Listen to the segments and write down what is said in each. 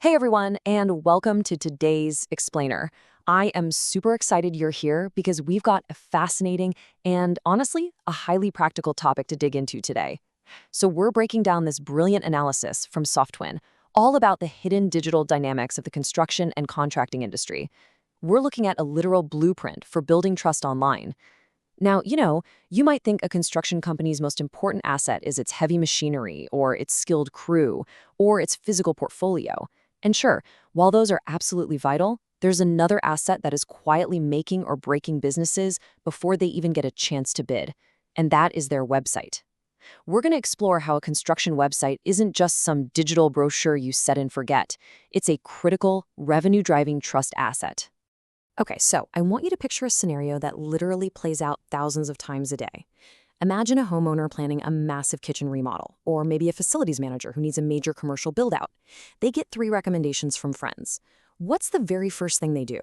Hey everyone, and welcome to today's Explainer. I am super excited you're here because we've got a fascinating and honestly, a highly practical topic to dig into today. So we're breaking down this brilliant analysis from SoftWin, all about the hidden digital dynamics of the construction and contracting industry. We're looking at a literal blueprint for building trust online. Now, you might think a construction company's most important asset is its heavy machinery, or its skilled crew, or its physical portfolio. And sure, while those are absolutely vital, there's another asset that is quietly making or breaking businesses before they even get a chance to bid, and that is their website. We're going to explore how a construction website isn't just some digital brochure you set and forget. It's a critical, revenue-driving trust asset. Okay, so I want you to picture a scenario that literally plays out thousands of times a day. Imagine a homeowner planning a massive kitchen remodel, or maybe a facilities manager who needs a major commercial build-out. They get 3 recommendations from friends. What's the very first thing they do?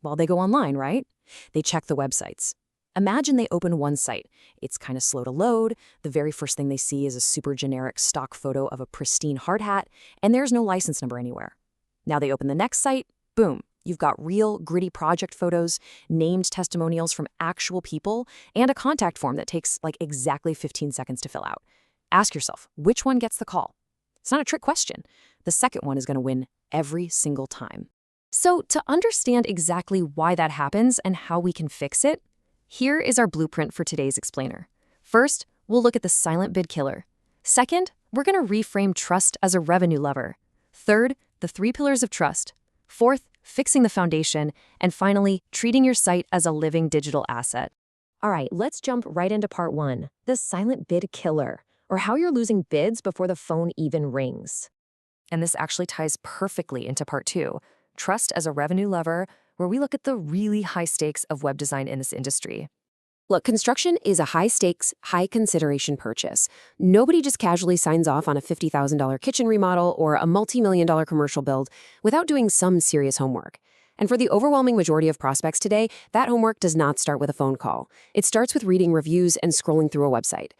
Well, they go online, right? They check the websites. Imagine they open one site. It's kind of slow to load. The very first thing they see is a super generic stock photo of a pristine hard hat, and there's no license number anywhere. Now they open the next site, boom. You've got real, gritty project photos, named testimonials from actual people, and a contact form that takes like exactly 15 seconds to fill out. Ask yourself, which one gets the call? It's not a trick question. The second one is going to win every single time. So to understand exactly why that happens and how we can fix it, here is our blueprint for today's explainer. First, we'll look at the silent bid killer. Second, we're going to reframe trust as a revenue lever. Third, the 3 pillars of trust. Fourth, fixing the foundation, and finally, treating your site as a living digital asset. All right, let's jump right into part 1, the silent bid killer, or how you're losing bids before the phone even rings. And this actually ties perfectly into part 2, trust as a revenue lever, where we look at the really high stakes of web design in this industry. Look, construction is a high-stakes, high-consideration purchase. Nobody just casually signs off on a $50,000 kitchen remodel or a multi-million-dollar commercial build without doing some serious homework. And for the overwhelming majority of prospects today, that homework does not start with a phone call. It starts with reading reviews and scrolling through a website.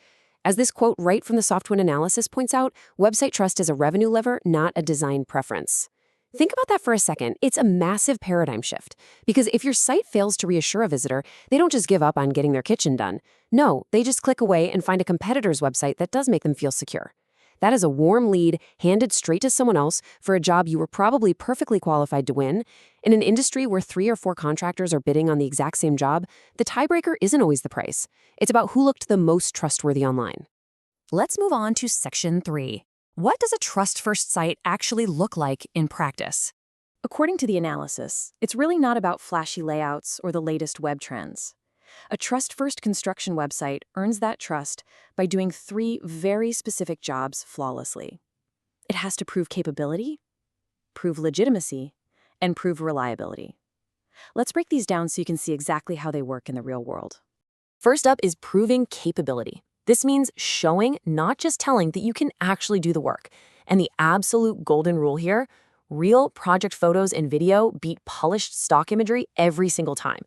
As this quote right from the SoftWin analysis points out, website trust is a revenue lever, not a design preference. Think about that for a second. It's a massive paradigm shift. Because if your site fails to reassure a visitor, they don't just give up on getting their kitchen done. No, they just click away and find a competitor's website that does make them feel secure. That is a warm lead handed straight to someone else for a job you were probably perfectly qualified to win. In an industry where 3 or 4 contractors are bidding on the exact same job, the tiebreaker isn't always the price. It's about who looked the most trustworthy online. Let's move on to section 3. What does a trust-first site actually look like in practice? According to the analysis, it's really not about flashy layouts or the latest web trends. A trust-first construction website earns that trust by doing 3 very specific jobs flawlessly. It has to prove capability, prove legitimacy, and prove reliability. Let's break these down so you can see exactly how they work in the real world. First up is proving capability. This means showing, not just telling, that you can actually do the work. And the absolute golden rule here, real project photos and video beat polished stock imagery every single time.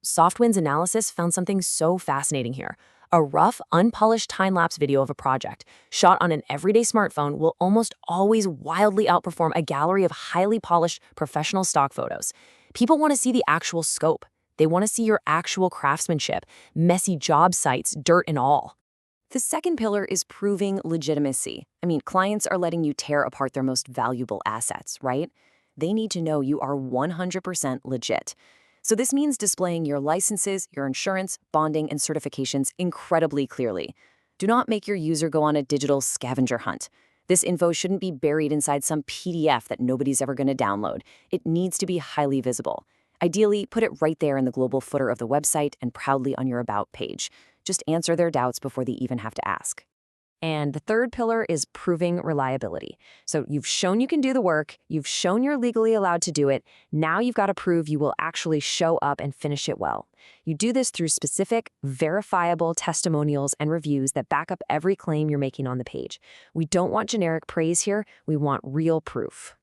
SoftWin's analysis found something so fascinating here. A rough, unpolished time-lapse video of a project, shot on an everyday smartphone, will almost always wildly outperform a gallery of highly polished professional stock photos. People want to see the actual scope. They want to see your actual craftsmanship, messy job sites, dirt and all. The second pillar is proving legitimacy. Clients are letting you tear apart their most valuable assets, right? They need to know you are 100% legit. So this means displaying your licenses, your insurance, bonding, and certifications incredibly clearly. Do not make your user go on a digital scavenger hunt. This info shouldn't be buried inside some PDF that nobody's ever going to download. It needs to be highly visible. Ideally, put it right there in the global footer of the website and proudly on your About page. Just answer their doubts before they even have to ask. And the third pillar is proving reliability. So you've shown you can do the work, you've shown you're legally allowed to do it, now you've got to prove you will actually show up and finish it well. You do this through specific, verifiable testimonials and reviews that back up every claim you're making on the page. We don't want generic praise here, we want real proof.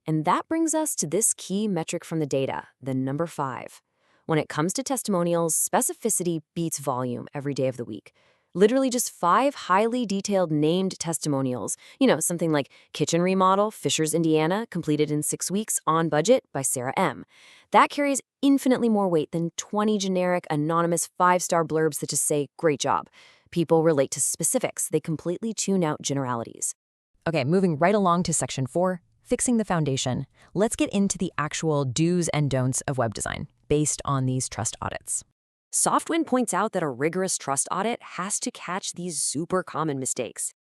And that brings us to this key metric from the data, the number 5. When it comes to testimonials, specificity beats volume every day of the week. Literally just 5 highly detailed named testimonials. Something like kitchen remodel, Fishers, Indiana, completed in 6 weeks, on budget, by Sarah M. That carries infinitely more weight than 20 generic, anonymous 5-star blurbs that just say, great job. People relate to specifics. They completely tune out generalities. Okay, moving right along to section 4, fixing the foundation. Let's get into the actual do's and don'ts of web design based on these trust audits. Softwind points out that a rigorous trust audit has to catch these super common mistakes.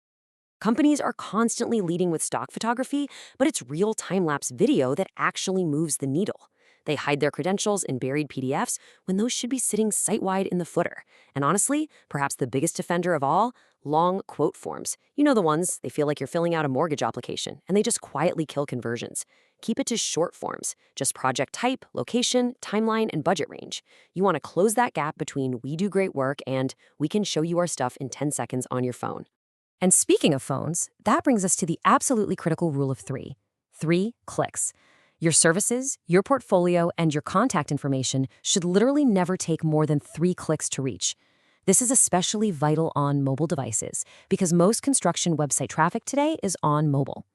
Companies are constantly leading with stock photography, but it's real time-lapse video that actually moves the needle. They hide their credentials in buried PDFs when those should be sitting site-wide in the footer. And honestly, perhaps the biggest offender of all, long quote forms. You know the ones, they feel like you're filling out a mortgage application, and they just quietly kill conversions. Keep it to short forms, just project type, location, timeline, and budget range. You want to close that gap between we do great work and we can show you our stuff in 10 seconds on your phone. And speaking of phones, that brings us to the absolutely critical rule of 3. 3 clicks. Your services, your portfolio, and your contact information should literally never take more than 3 clicks to reach. This is especially vital on mobile devices because most construction website traffic today is on mobile.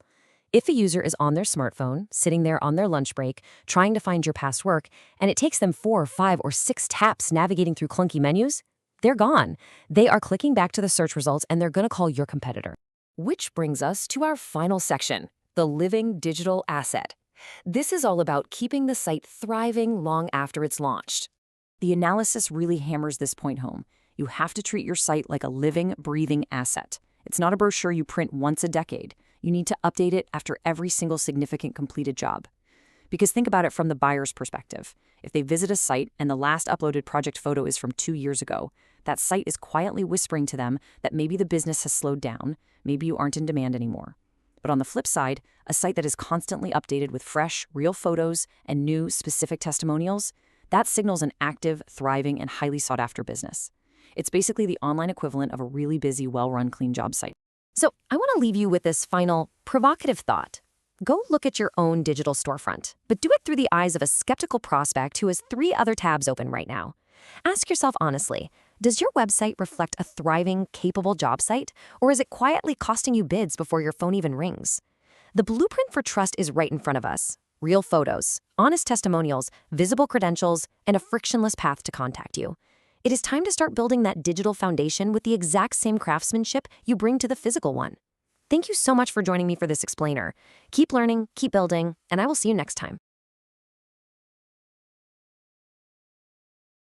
If a user is on their smartphone, sitting there on their lunch break, trying to find your past work, and it takes them 4, 5, or 6 taps navigating through clunky menus, they're gone. They are clicking back to the search results and they're going to call your competitor. Which brings us to our final section, the living digital asset. This is all about keeping the site thriving long after it's launched. The analysis really hammers this point home. You have to treat your site like a living, breathing asset. It's not a brochure you print once a decade. You need to update it after every single significant completed job. Because think about it from the buyer's perspective. If they visit a site and the last uploaded project photo is from 2 years ago, that site is quietly whispering to them that maybe the business has slowed down, maybe you aren't in demand anymore. But on the flip side, a site that is constantly updated with fresh, real photos and new, specific testimonials, that signals an active, thriving, and highly sought-after business. It's basically the online equivalent of a really busy, well-run, clean job site. So I want to leave you with this final, provocative thought. Go look at your own digital storefront, but do it through the eyes of a skeptical prospect who has 3 other tabs open right now. Ask yourself honestly, does your website reflect a thriving, capable job site, or is it quietly costing you bids before your phone even rings? The blueprint for trust is right in front of us. Real photos, honest testimonials, visible credentials, and a frictionless path to contact you. It is time to start building that digital foundation with the exact same craftsmanship you bring to the physical one. Thank you so much for joining me for this explainer. Keep learning, keep building, and I will see you next time.